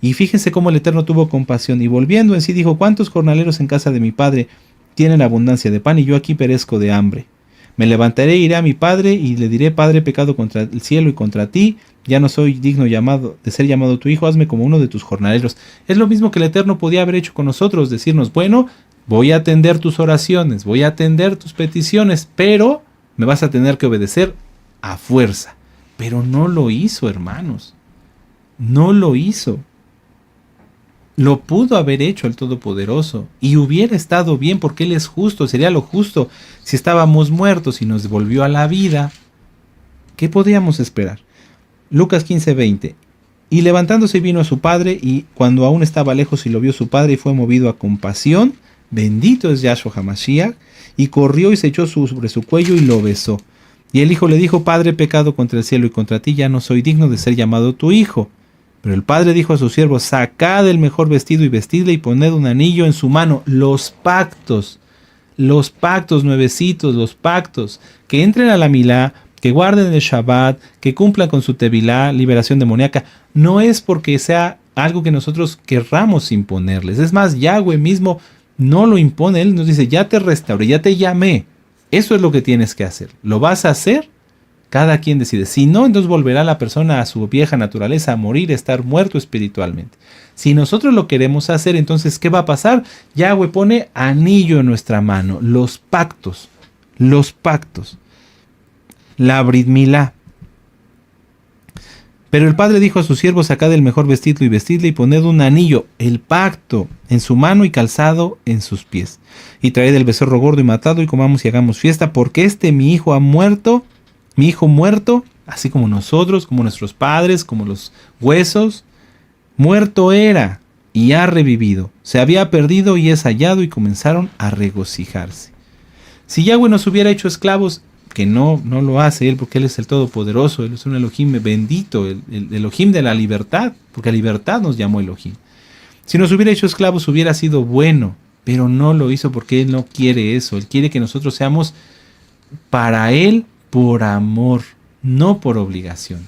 Y fíjense cómo el Eterno tuvo compasión, y volviendo en sí dijo, ¿cuántos jornaleros en casa de mi padre tienen abundancia de pan, y yo aquí perezco de hambre? Me levantaré e iré a mi padre, y le diré, Padre, he pecado contra el cielo y contra ti, ya no soy digno de ser llamado tu hijo, hazme como uno de tus jornaleros. Es lo mismo que el Eterno podía haber hecho con nosotros, decirnos, bueno, voy a atender tus oraciones, voy a atender tus peticiones, pero me vas a tener que obedecer a fuerza. Pero no lo hizo, hermanos. No lo hizo. Lo pudo haber hecho el Todopoderoso y hubiera estado bien porque Él es justo, sería lo justo. Si estábamos muertos y nos devolvió a la vida, ¿qué podíamos esperar? Lucas 15:20. Y levantándose vino a su padre, y cuando aún estaba lejos y lo vio su padre y fue movido a compasión, bendito es Yahshua HaMashiach, y corrió y se echó sobre su cuello y lo besó. Y el hijo le dijo: Padre, he pecado contra el cielo y contra ti, ya no soy digno de ser llamado tu hijo. Pero el padre dijo a sus siervos: sacad el mejor vestido y vestidle y poned un anillo en su mano. Los pactos nuevecitos, los pactos, que entren a la milá, que guarden el Shabbat, que cumplan con su tevilá, liberación demoníaca. No es porque sea algo que nosotros querramos imponerles. Es más, Yahweh mismo no lo impone. Él nos dice: ya te restauré, ya te llamé. Eso es lo que tienes que hacer. ¿Lo vas a hacer? Cada quien decide. Si no, entonces volverá la persona a su vieja naturaleza, a morir, a estar muerto espiritualmente. Si nosotros lo queremos hacer, entonces, ¿qué va a pasar? Yahweh pone anillo en nuestra mano. Los pactos. La Brit Milá. Pero el padre dijo a sus siervos: sacad el mejor vestido y vestidle y poned un anillo, el pacto, en su mano y calzado en sus pies. Y traed el becerro gordo y matado y comamos y hagamos fiesta, porque mi hijo ha muerto, mi hijo muerto, así como nosotros, como nuestros padres, como los huesos, muerto era y ha revivido. Se había perdido y es hallado, y comenzaron a regocijarse. Si Yahweh nos hubiera hecho esclavos, que no lo hace Él, porque Él es el Todopoderoso, Él es un Elohim bendito, el Elohim de la libertad, porque a libertad nos llamó Elohim. Si nos hubiera hecho esclavos hubiera sido bueno, pero no lo hizo porque Él no quiere eso. Él quiere que nosotros seamos para Él por amor, no por obligación.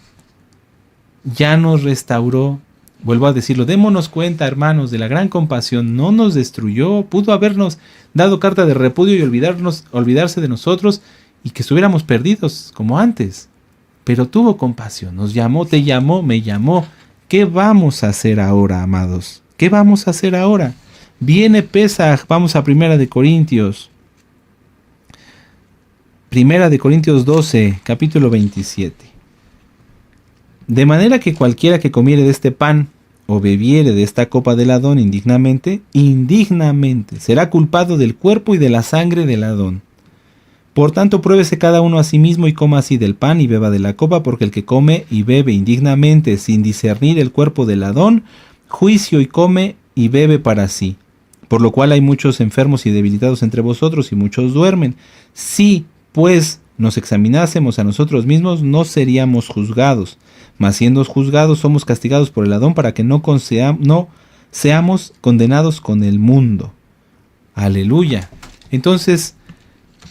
Ya nos restauró. Vuelvo a decirlo, démonos cuenta, hermanos, de la gran compasión. No nos destruyó, pudo habernos dado carta de repudio y olvidarse de nosotros, y que estuviéramos perdidos como antes. Pero tuvo compasión, nos llamó, te llamó, me llamó. ¿Qué vamos a hacer ahora, amados? ¿Qué vamos a hacer ahora? Viene Pesaj, vamos a Primera de Corintios. Primera de Corintios 12, capítulo 27. De manera que cualquiera que comiere de este pan o bebiere de esta copa del Adón indignamente será culpado del cuerpo y de la sangre del Adón. Por tanto, pruébese cada uno a sí mismo y coma así del pan y beba de la copa, porque el que come y bebe indignamente sin discernir el cuerpo del Adón, juicio y come y bebe para sí. Por lo cual hay muchos enfermos y debilitados entre vosotros y muchos duermen. Si, pues, nos examinásemos a nosotros mismos, no seríamos juzgados. Mas siendo juzgados, somos castigados por el Adón para que no seamos condenados con el mundo. Aleluya. Entonces,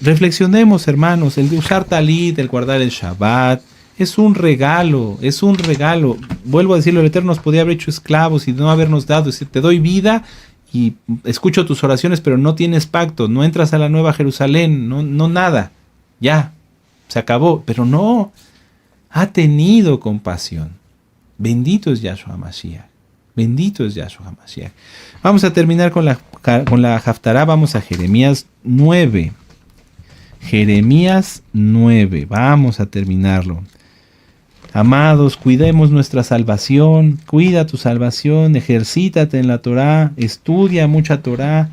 reflexionemos, hermanos. El de usar talit, el guardar el Shabbat, es un regalo, es un regalo. Vuelvo a decirlo, el Eterno nos podía haber hecho esclavos y no habernos dado. Es decir, te doy vida y escucho tus oraciones, pero no tienes pacto, no entras a la Nueva Jerusalén, no nada. Ya, se acabó. Pero no, ha tenido compasión. Bendito es Yahshua HaMashiach. Bendito es Yahshua HaMashiach. Vamos a terminar con la Haftará. Vamos a Jeremías 9. Jeremías 9. Vamos a terminarlo. Amados, cuidemos nuestra salvación. Cuida tu salvación. Ejercítate en la Torá. Estudia mucha Torá.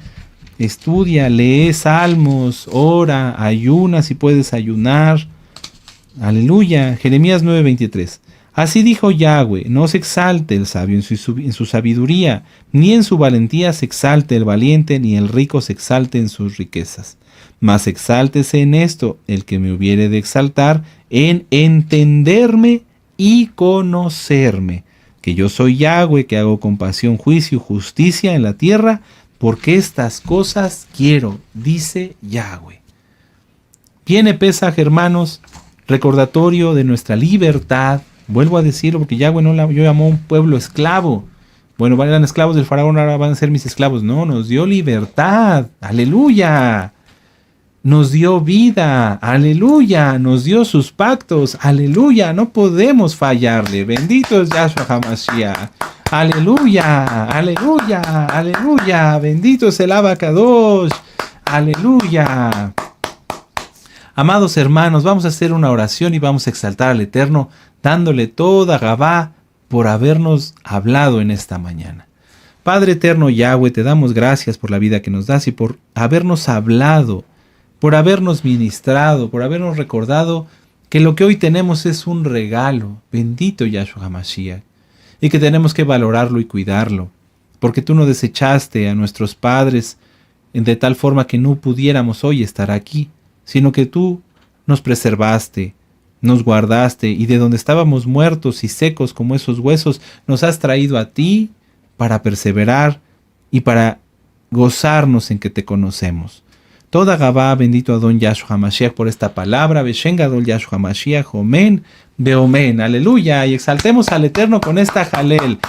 Estudia, lee salmos, ora, ayuna si puedes ayunar. Aleluya. Jeremías 9:23. Así dijo Yahweh: no se exalte el sabio en su sabiduría, ni en su valentía se exalte el valiente, ni el rico se exalte en sus riquezas. Mas exáltese en esto el que me hubiere de exaltar, en entenderme y conocerme, que yo soy Yahweh, que hago compasión, juicio y justicia en la tierra, porque estas cosas quiero, dice Yahweh. Viene Pesaj, hermanos, recordatorio de nuestra libertad. Vuelvo a decirlo porque Yahweh no llamó a un pueblo esclavo. Bueno, eran esclavos del faraón, ahora van a ser mis esclavos. No, nos dio libertad. ¡Aleluya! nos dio vida, aleluya, nos dio sus pactos, aleluya, no podemos fallarle. Bendito es Yahshua HaMashiach. Aleluya, aleluya, aleluya, bendito es el Abacadosh, aleluya. Amados hermanos, vamos a hacer una oración y vamos a exaltar al Eterno, dándole toda Gabá por habernos hablado en esta mañana. Padre eterno Yahweh, te damos gracias por la vida que nos das y por habernos hablado, por habernos ministrado, por habernos recordado que lo que hoy tenemos es un regalo, bendito Yahshua HaMashiach, y que tenemos que valorarlo y cuidarlo, porque tú no desechaste a nuestros padres de tal forma que no pudiéramos hoy estar aquí, sino que tú nos preservaste, nos guardaste, y de donde estábamos muertos y secos como esos huesos, nos has traído a ti para perseverar y para gozarnos en que te conocemos. Toda Gabá, bendito Adón Yahshua HaMashiach por esta palabra, Beshen Gadol Yahshua HaMashiach, Omen, Beomen, aleluya, y exaltemos al Eterno con esta Jalel.